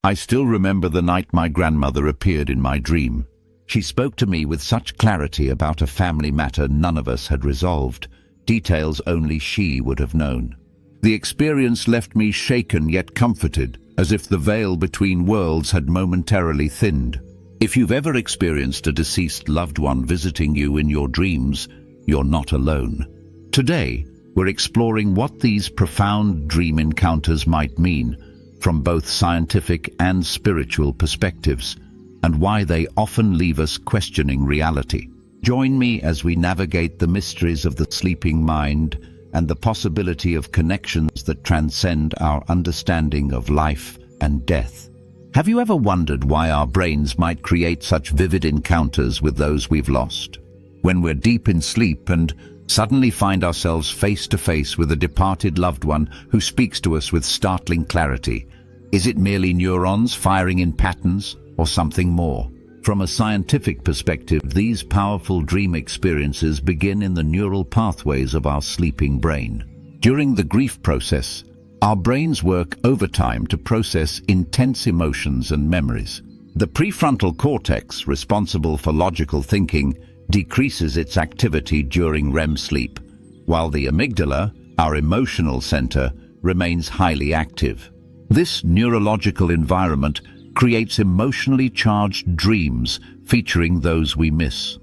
I still remember the night my grandmother appeared in my dream. She spoke to me with such clarity about a family matter none of us had resolved, details only she would have known. The experience left me shaken yet comforted, as if the veil between worlds had momentarily thinned. If you've ever experienced a deceased loved one visiting you in your dreams, you're not alone. Today, we're exploring what these profound dream encounters might mean, from both scientific and spiritual perspectives, and why they often leave us questioning reality. Join me as we navigate the mysteries of the sleeping mind and the possibility of connections that transcend our understanding of life and death. Have you ever wondered why our brains might create such vivid encounters with those we've lost? When we're deep in sleep and suddenly find ourselves face to face with a departed loved one who speaks to us with startling clarity, is it merely neurons firing in patterns or something more? From a scientific perspective, these powerful dream experiences begin in the neural pathways of our sleeping brain. During the grief process, our brains work overtime to process intense emotions and memories. The prefrontal cortex, responsible for logical thinking, decreases its activity during REM sleep, while the amygdala, our emotional center, remains highly active. This neurological environment creates emotionally charged dreams featuring those we miss.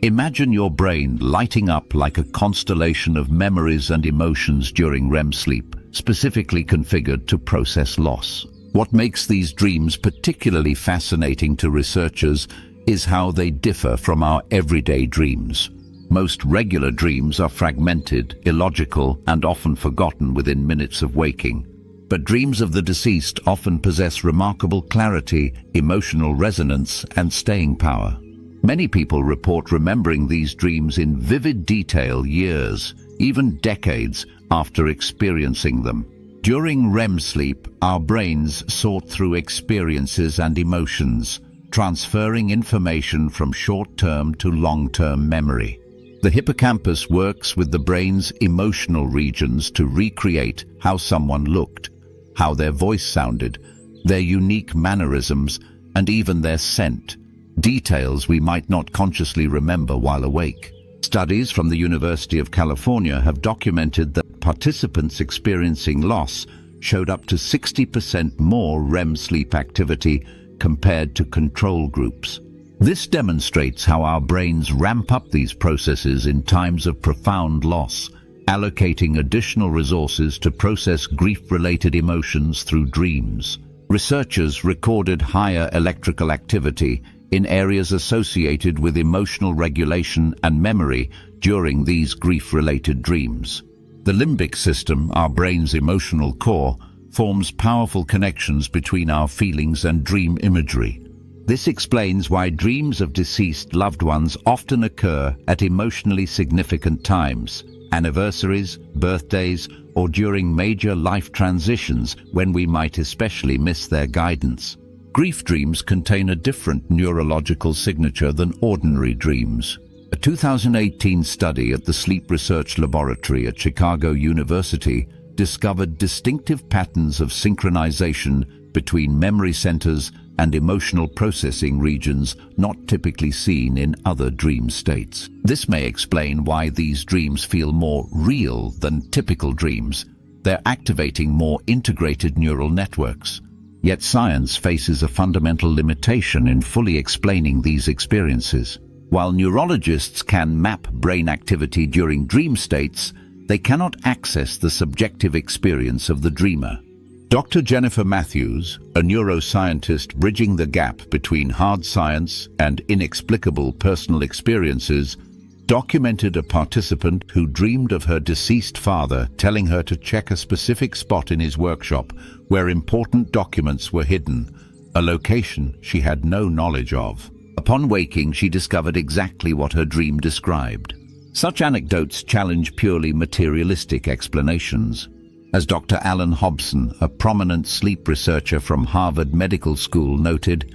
Imagine your brain lighting up like a constellation of memories and emotions during REM sleep, specifically configured to process loss. What makes these dreams particularly fascinating to researchers is how they differ from our everyday dreams. Most regular dreams are fragmented, illogical, and often forgotten within minutes of waking. But dreams of the deceased often possess remarkable clarity, emotional resonance, and staying power. Many people report remembering these dreams in vivid detail years, even decades, after experiencing them. During REM sleep, our brains sort through experiences and emotions, transferring information from short-term to long-term memory. The hippocampus works with the brain's emotional regions to recreate how someone looked, how their voice sounded, their unique mannerisms, and even their scent, details we might not consciously remember while awake. Studies from the University of California have documented that participants experiencing loss showed up to 60% more REM sleep activity compared to control groups. This demonstrates how our brains ramp up these processes in times of profound loss, allocating additional resources to process grief-related emotions through dreams. Researchers recorded higher electrical activity in areas associated with emotional regulation and memory during these grief-related dreams. The limbic system, our brain's emotional core, forms powerful connections between our feelings and dream imagery. This explains why dreams of deceased loved ones often occur at emotionally significant times, anniversaries, birthdays, or during major life transitions when we might especially miss their guidance. Grief dreams contain a different neurological signature than ordinary dreams. A 2018 study at the Sleep Research Laboratory at Chicago University discovered distinctive patterns of synchronization between memory centers and emotional processing regions not typically seen in other dream states. This may explain why these dreams feel more real than typical dreams. They're activating more integrated neural networks. Yet science faces a fundamental limitation in fully explaining these experiences. While neurologists can map brain activity during dream states, they cannot access the subjective experience of the dreamer. Dr. Jennifer Matthews, a neuroscientist bridging the gap between hard science and inexplicable personal experiences, documented a participant who dreamed of her deceased father telling her to check a specific spot in his workshop where important documents were hidden, a location she had no knowledge of. Upon waking, she discovered exactly what her dream described. Such anecdotes challenge purely materialistic explanations. As Dr. Alan Hobson, a prominent sleep researcher from Harvard Medical School, noted,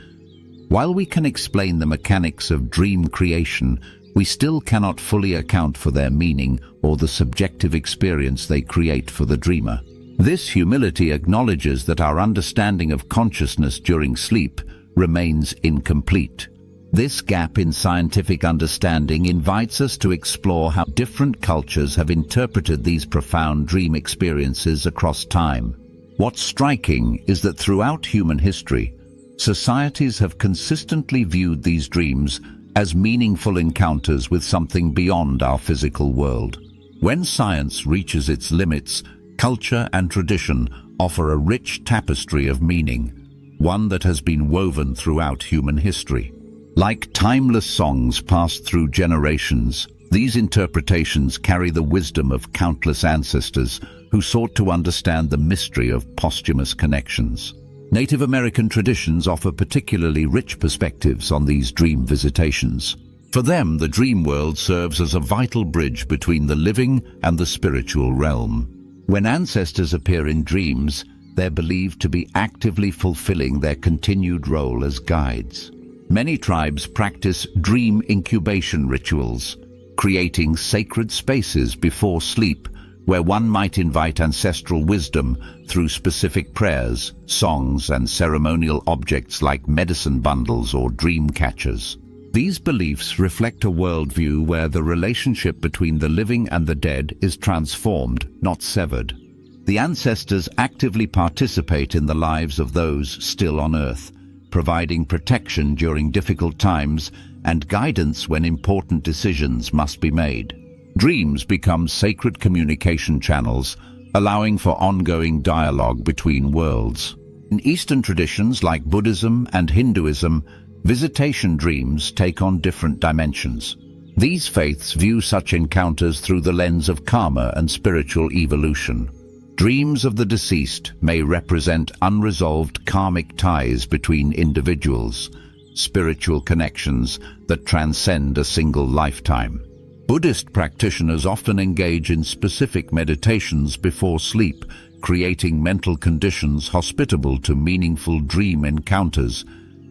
"While we can explain the mechanics of dream creation, we still cannot fully account for their meaning or the subjective experience they create for the dreamer." This humility acknowledges that our understanding of consciousness during sleep remains incomplete. This gap in scientific understanding invites us to explore how different cultures have interpreted these profound dream experiences across time. What's striking is that throughout human history, societies have consistently viewed these dreams as meaningful encounters with something beyond our physical world. When science reaches its limits, culture and tradition offer a rich tapestry of meaning, one that has been woven throughout human history. Like timeless songs passed through generations, these interpretations carry the wisdom of countless ancestors who sought to understand the mystery of posthumous connections. Native American traditions offer particularly rich perspectives on these dream visitations. For them, the dream world serves as a vital bridge between the living and the spiritual realm. When ancestors appear in dreams, they're believed to be actively fulfilling their continued role as guides. Many tribes practice dream incubation rituals, creating sacred spaces before sleep where one might invite ancestral wisdom through specific prayers, songs, and ceremonial objects like medicine bundles or dream catchers. These beliefs reflect a worldview where the relationship between the living and the dead is transformed, not severed. The ancestors actively participate in the lives of those still on Earth, providing protection during difficult times and guidance when important decisions must be made. Dreams become sacred communication channels, allowing for ongoing dialogue between worlds. In Eastern traditions like Buddhism and Hinduism, visitation dreams take on different dimensions. These faiths view such encounters through the lens of karma and spiritual evolution. Dreams of the deceased may represent unresolved karmic ties between individuals, spiritual connections that transcend a single lifetime. Buddhist practitioners often engage in specific meditations before sleep, creating mental conditions hospitable to meaningful dream encounters,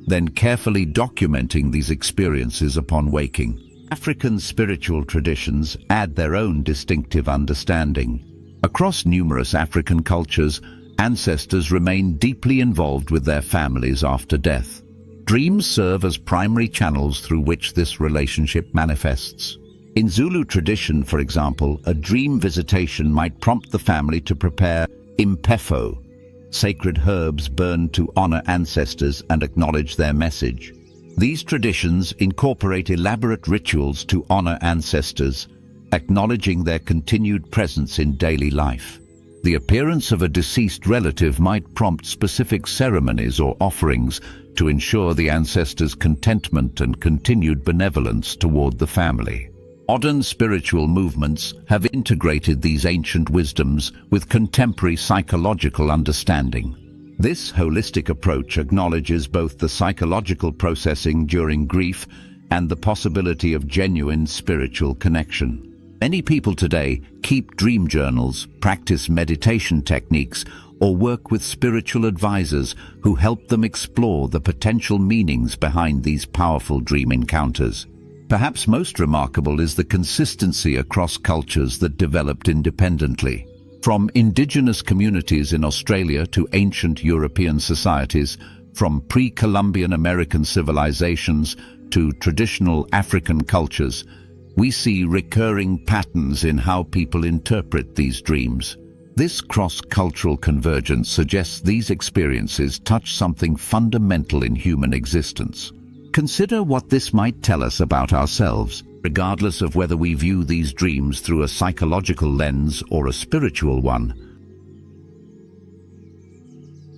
then carefully documenting these experiences upon waking. African spiritual traditions add their own distinctive understanding. Across numerous African cultures, ancestors remain deeply involved with their families after death. Dreams serve as primary channels through which this relationship manifests. In Zulu tradition, for example, a dream visitation might prompt the family to prepare impefo, sacred herbs burned to honor ancestors and acknowledge their message. These traditions incorporate elaborate rituals to honor ancestors, acknowledging their continued presence in daily life. The appearance of a deceased relative might prompt specific ceremonies or offerings to ensure the ancestors' contentment and continued benevolence toward the family. Modern spiritual movements have integrated these ancient wisdoms with contemporary psychological understanding. This holistic approach acknowledges both the psychological processing during grief and the possibility of genuine spiritual connection. Many people today keep dream journals, practice meditation techniques, or work with spiritual advisors who help them explore the potential meanings behind these powerful dream encounters. Perhaps most remarkable is the consistency across cultures that developed independently. From indigenous communities in Australia to ancient European societies, from pre-Columbian American civilizations to traditional African cultures, we see recurring patterns in how people interpret these dreams. This cross-cultural convergence suggests these experiences touch something fundamental in human existence. Consider what this might tell us about ourselves, regardless of whether we view these dreams through a psychological lens or a spiritual one.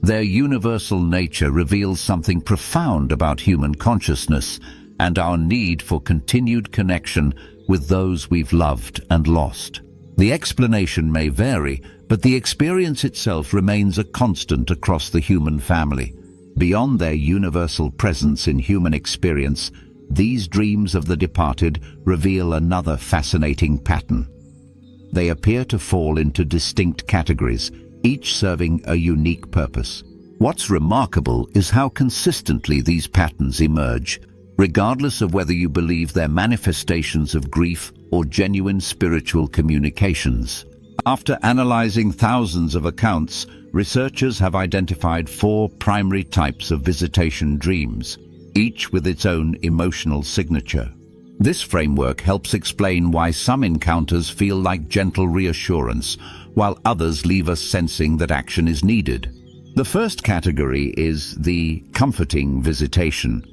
Their universal nature reveals something profound about human consciousness and our need for continued connection with those we've loved and lost. The explanation may vary, but the experience itself remains a constant across the human family. Beyond their universal presence in human experience, these dreams of the departed reveal another fascinating pattern. They appear to fall into distinct categories, each serving a unique purpose. What's remarkable is how consistently these patterns emerge, regardless of whether you believe they're manifestations of grief or genuine spiritual communications. After analyzing thousands of accounts, researchers have identified 4 primary types of visitation dreams, each with its own emotional signature. This framework helps explain why some encounters feel like gentle reassurance, while others leave us sensing that action is needed. The first category is the comforting visitation.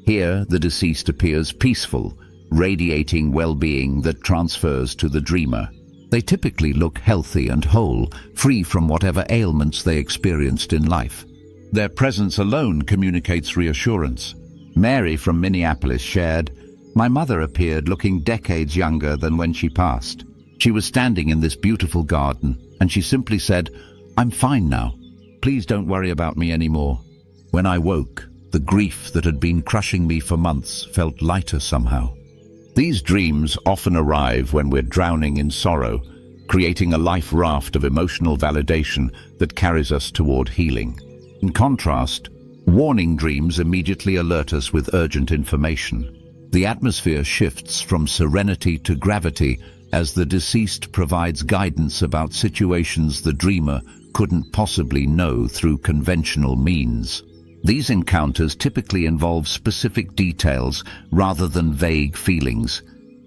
Here, the deceased appears peaceful, radiating well-being that transfers to the dreamer. They typically look healthy and whole, free from whatever ailments they experienced in life. Their presence alone communicates reassurance. Mary from Minneapolis shared, "My mother appeared looking decades younger than when she passed. She was standing in this beautiful garden, and she simply said, 'I'm fine now. Please don't worry about me anymore.' When I woke, the grief that had been crushing me for months felt lighter somehow." These dreams often arrive when we're drowning in sorrow, creating a life raft of emotional validation that carries us toward healing. In contrast, warning dreams immediately alert us with urgent information. The atmosphere shifts from serenity to gravity as the deceased provides guidance about situations the dreamer couldn't possibly know through conventional means. These encounters typically involve specific details rather than vague feelings,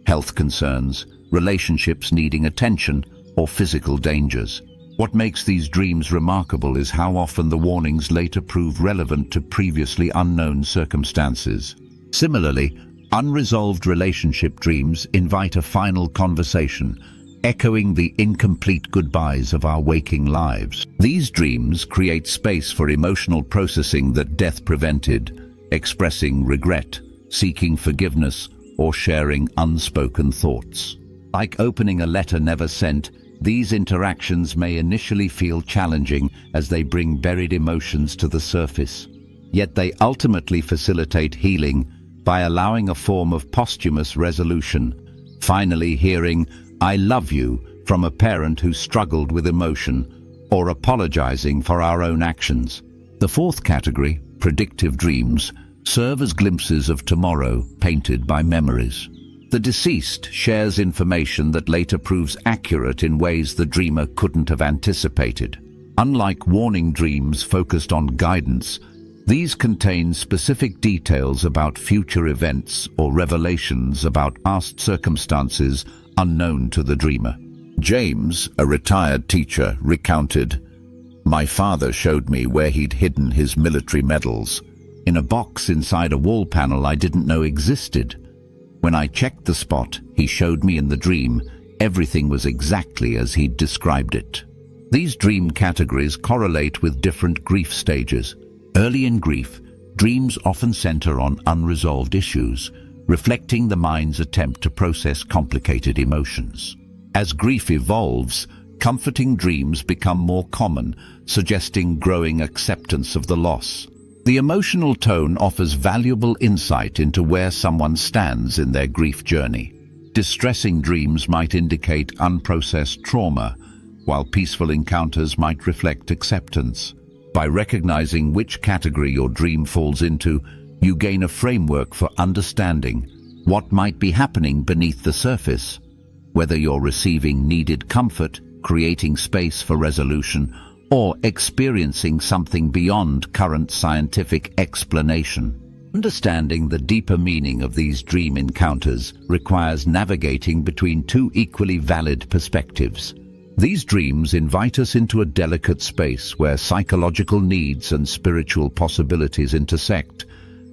health concerns, relationships needing attention, or physical dangers. What makes these dreams remarkable is how often the warnings later prove relevant to previously unknown circumstances. Similarly, unresolved relationship dreams invite a final conversation, echoing the incomplete goodbyes of our waking lives. These dreams create space for emotional processing that death prevented, expressing regret, seeking forgiveness, or sharing unspoken thoughts. Like opening a letter never sent, these interactions may initially feel challenging as they bring buried emotions to the surface. Yet they ultimately facilitate healing by allowing a form of posthumous resolution, finally hearing, "I love you," from a parent who struggled with emotion, or apologizing for our own actions. The fourth category, predictive dreams, serve as glimpses of tomorrow painted by memories. The deceased shares information that later proves accurate in ways the dreamer couldn't have anticipated. Unlike warning dreams focused on guidance, these contain specific details about future events or revelations about past circumstances unknown to the dreamer. James, a retired teacher, recounted, "My father showed me where he'd hidden his military medals, in a box inside a wall panel I didn't know existed. When I checked the spot he showed me in the dream, everything was exactly as he'd described it." These dream categories correlate with different grief stages. Early in grief, dreams often center on unresolved issues, reflecting the mind's attempt to process complicated emotions. As grief evolves, comforting dreams become more common, suggesting growing acceptance of the loss. The emotional tone offers valuable insight into where someone stands in their grief journey. Distressing dreams might indicate unprocessed trauma, while peaceful encounters might reflect acceptance. By recognizing which category your dream falls into, you gain a framework for understanding what might be happening beneath the surface. Whether you're receiving needed comfort, creating space for resolution, or experiencing something beyond current scientific explanation. Understanding the deeper meaning of these dream encounters requires navigating between two equally valid perspectives. These dreams invite us into a delicate space where psychological needs and spiritual possibilities intersect,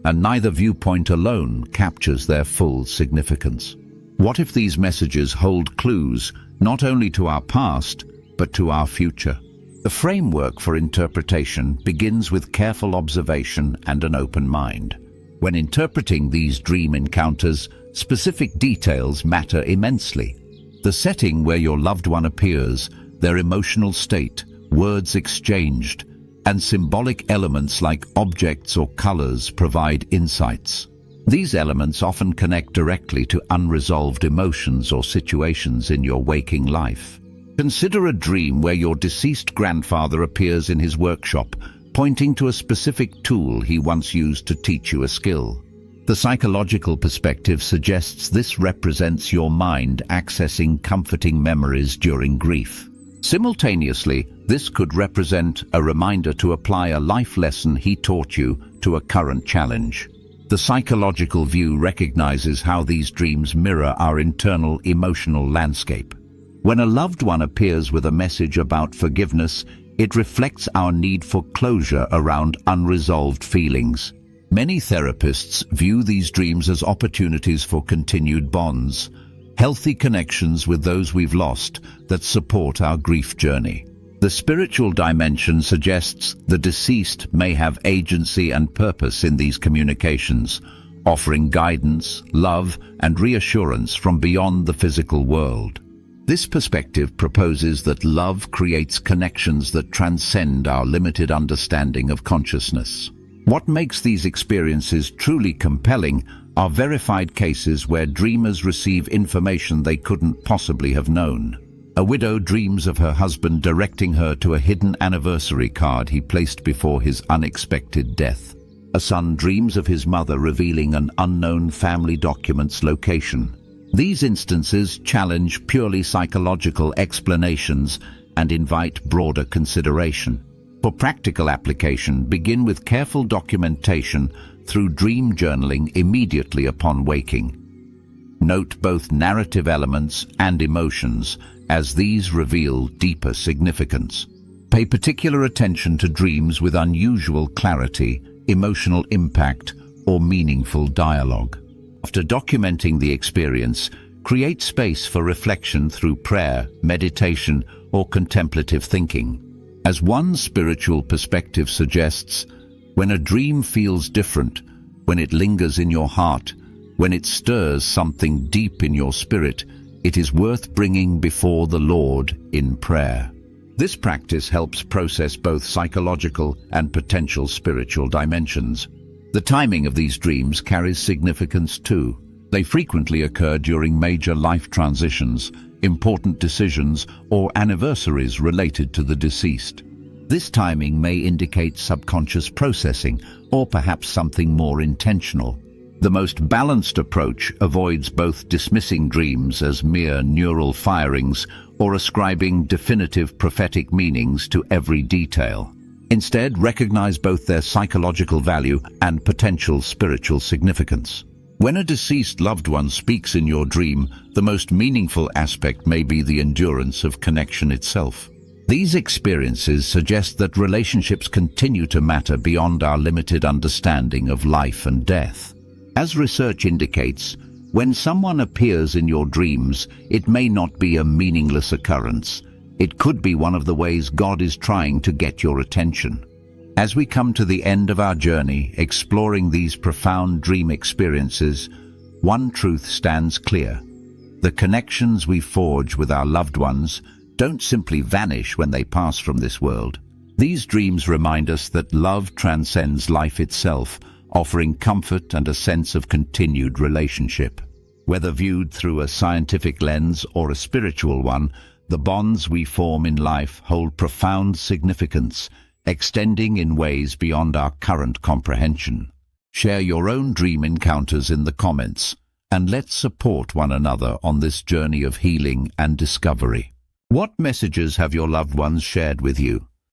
and neither viewpoint alone captures their full significance. What if these messages hold clues not only to our past, but to our future? The framework for interpretation begins with careful observation and an open mind. When interpreting these dream encounters, specific details matter immensely. The setting where your loved one appears, their emotional state, words exchanged, and symbolic elements like objects or colors provide insights. These elements often connect directly to unresolved emotions or situations in your waking life. Consider a dream where your deceased grandfather appears in his workshop, pointing to a specific tool he once used to teach you a skill. The psychological perspective suggests this represents your mind accessing comforting memories during grief. Simultaneously, this could represent a reminder to apply a life lesson he taught you to a current challenge. The psychological view recognizes how these dreams mirror our internal emotional landscape. When a loved one appears with a message about forgiveness, it reflects our need for closure around unresolved feelings. Many therapists view these dreams as opportunities for continued bonds, healthy connections with those we've lost that support our grief journey. The spiritual dimension suggests the deceased may have agency and purpose in these communications, offering guidance, love, and reassurance from beyond the physical world. This perspective proposes that love creates connections that transcend our limited understanding of consciousness. What makes these experiences truly compelling are verified cases where dreamers receive information they couldn't possibly have known. A widow dreams of her husband directing her to a hidden anniversary card he placed before his unexpected death. A son dreams of his mother revealing an unknown family document's location. These instances challenge purely psychological explanations and invite broader consideration. For practical application, begin with careful documentation through dream journaling immediately upon waking. Note both narrative elements and emotions, as these reveal deeper significance. Pay particular attention to dreams with unusual clarity, emotional impact, or meaningful dialogue. After documenting the experience, create space for reflection through prayer, meditation, or contemplative thinking. As one spiritual perspective suggests, when a dream feels different, when it lingers in your heart, when it stirs something deep in your spirit, it is worth bringing before the Lord in prayer. This practice helps process both psychological and potential spiritual dimensions. The timing of these dreams carries significance too. They frequently occur during major life transitions, important decisions, or anniversaries related to the deceased. This timing may indicate subconscious processing, or perhaps something more intentional. The most balanced approach avoids both dismissing dreams as mere neural firings or ascribing definitive prophetic meanings to every detail. Instead, recognize both their psychological value and potential spiritual significance. When a deceased loved one speaks in your dream, the most meaningful aspect may be the endurance of connection itself. These experiences suggest that relationships continue to matter beyond our limited understanding of life and death. As research indicates, when someone appears in your dreams, it may not be a meaningless occurrence. It could be one of the ways God is trying to get your attention. As we come to the end of our journey, exploring these profound dream experiences, one truth stands clear. The connections we forge with our loved ones don't simply vanish when they pass from this world. These dreams remind us that love transcends life itself, offering comfort and a sense of continued relationship. Whether viewed through a scientific lens or a spiritual one, the bonds we form in life hold profound significance, extending in ways beyond our current comprehension. Share your own dream encounters in the comments, and let's support one another on this journey of healing and discovery. What messages have your loved ones shared with you?